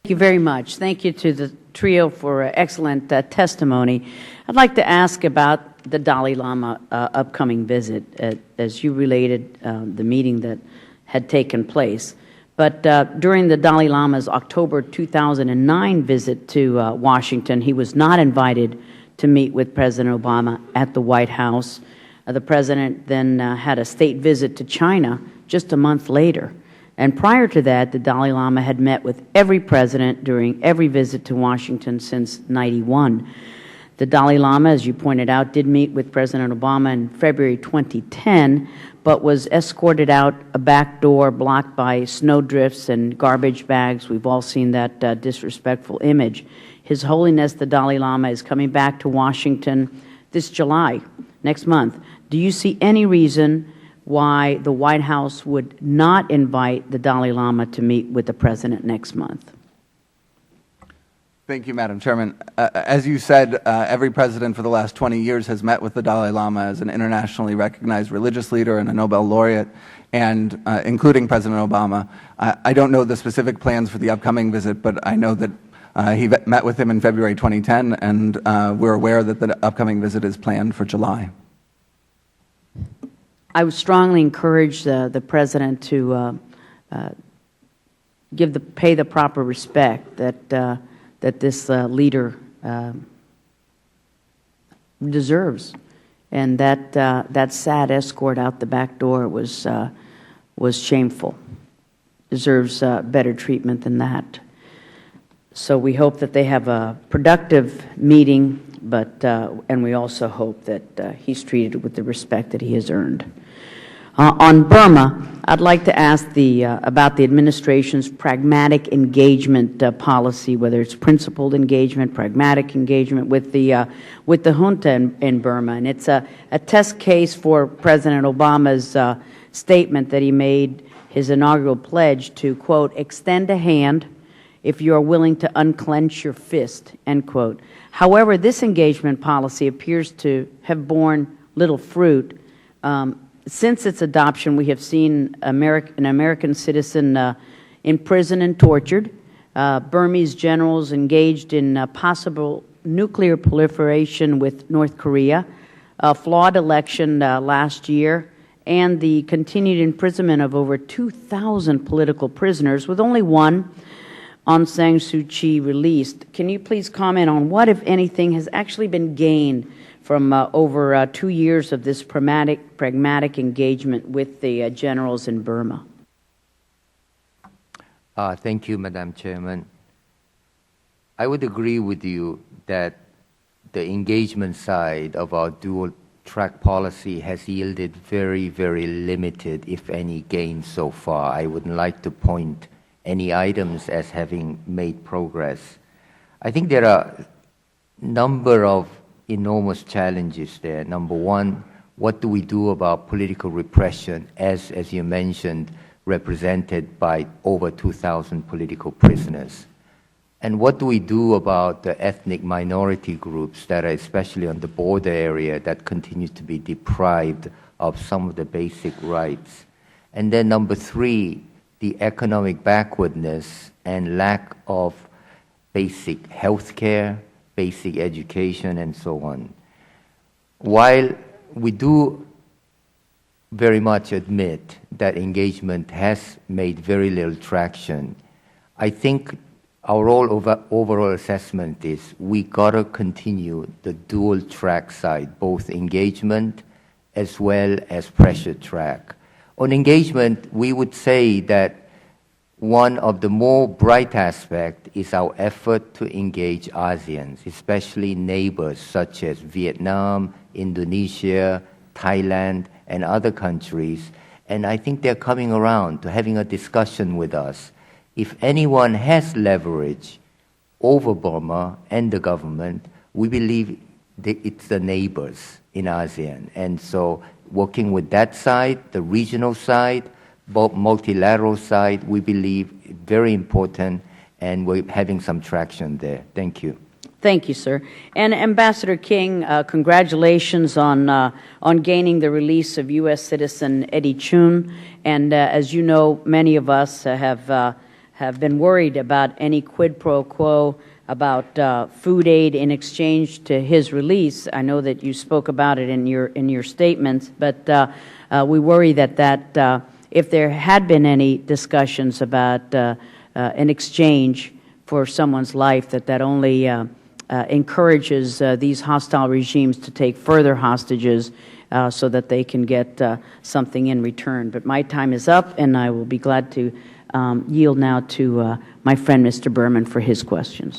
you very much. Thank you to the trio for excellent testimony. I'd like to ask about the Dalai Lama upcoming visit, as you related the meeting that had taken place. But during the Dalai Lama's October 2009 visit to Washington, he was not invited to meet with President Obama at the White House. The President then had a state visit to China just a month later. And prior to that, the Dalai Lama had met with every president during every visit to Washington since '91. The Dalai Lama, as you pointed out, did meet with President Obama in February 2010, but was escorted out a back door blocked by snowdrifts and garbage bags. We've all seen that disrespectful image. His Holiness the Dalai Lama is coming back to Washington this July, next month. Do you see any reason why the White House would not invite the Dalai Lama to meet with the President next month? Thank you, Madam Chairman. As you said, every president for the last 20 years has met with the Dalai Lama as an internationally recognized religious leader and a Nobel laureate, and including President Obama. I don't know the specific plans for the upcoming visit, but I know that he met with him in February 2010, and we're aware that the upcoming visit is planned for July. I would strongly encourage the President to pay the proper respect that this leader deserves, and that sad escort out the back door was shameful. Deserves better treatment than that. So we hope that they have a productive meeting, and we also hope that he's treated with the respect that he has earned. On Burma, I'd like to ask about the administration's pragmatic engagement policy, whether it's principled engagement, pragmatic engagement with the junta in Burma. And it's a test case for President Obama's statement that he made, his inaugural pledge to, quote, extend a hand if you are willing to unclench your fist, end quote. However, this engagement policy appears to have borne little fruit. Since its adoption, we have seen an American citizen imprisoned and tortured, Burmese generals engaged in possible nuclear proliferation with North Korea, a flawed election last year, and the continued imprisonment of over 2,000 political prisoners, with only one, Aung San Suu Kyi, released. Can you please comment on what, if anything, has actually been gained from over 2 years of this pragmatic engagement with the generals in Burma? Thank you, Madam Chairman. I would agree with you that the engagement side of our dual-track policy has yielded very, very limited, if any, gains so far. I wouldn't like to point any items as having made progress. I think there are a number of enormous challenges there. Number one, what do we do about political repression, as you mentioned, represented by over 2,000 political prisoners? And what do we do about the ethnic minority groups that are especially on the border area that continue to be deprived of some of the basic rights? And then number three, the economic backwardness and lack of basic health care, basic education, and so on. While we do very much admit that engagement has made very little traction, I think our overall assessment is we got to continue the dual track side, both engagement as well as pressure track. On engagement, we would say that one of the more bright aspects is our effort to engage ASEANs, especially neighbors such as Vietnam, Indonesia, Thailand, and other countries. And I think they're coming around to having a discussion with us. If anyone has leverage over Burma and the government, we believe that it's the neighbors in ASEAN. And so working with that side, the regional side, both multilateral side, we believe very important, and we're having some traction there. Thank you. Thank you, sir. And Ambassador King, congratulations on gaining the release of U.S. citizen Eddie Chun. And as you know, many of us have have been worried about any quid pro quo about food aid in exchange to his release. I know that you spoke about it in your statements, but we worry that if there had been any discussions about an exchange for someone's life, that only encourages these hostile regimes to take further hostages so that they can get something in return. But my time is up, and I will be glad to yield now to my friend Mr. Berman for his questions.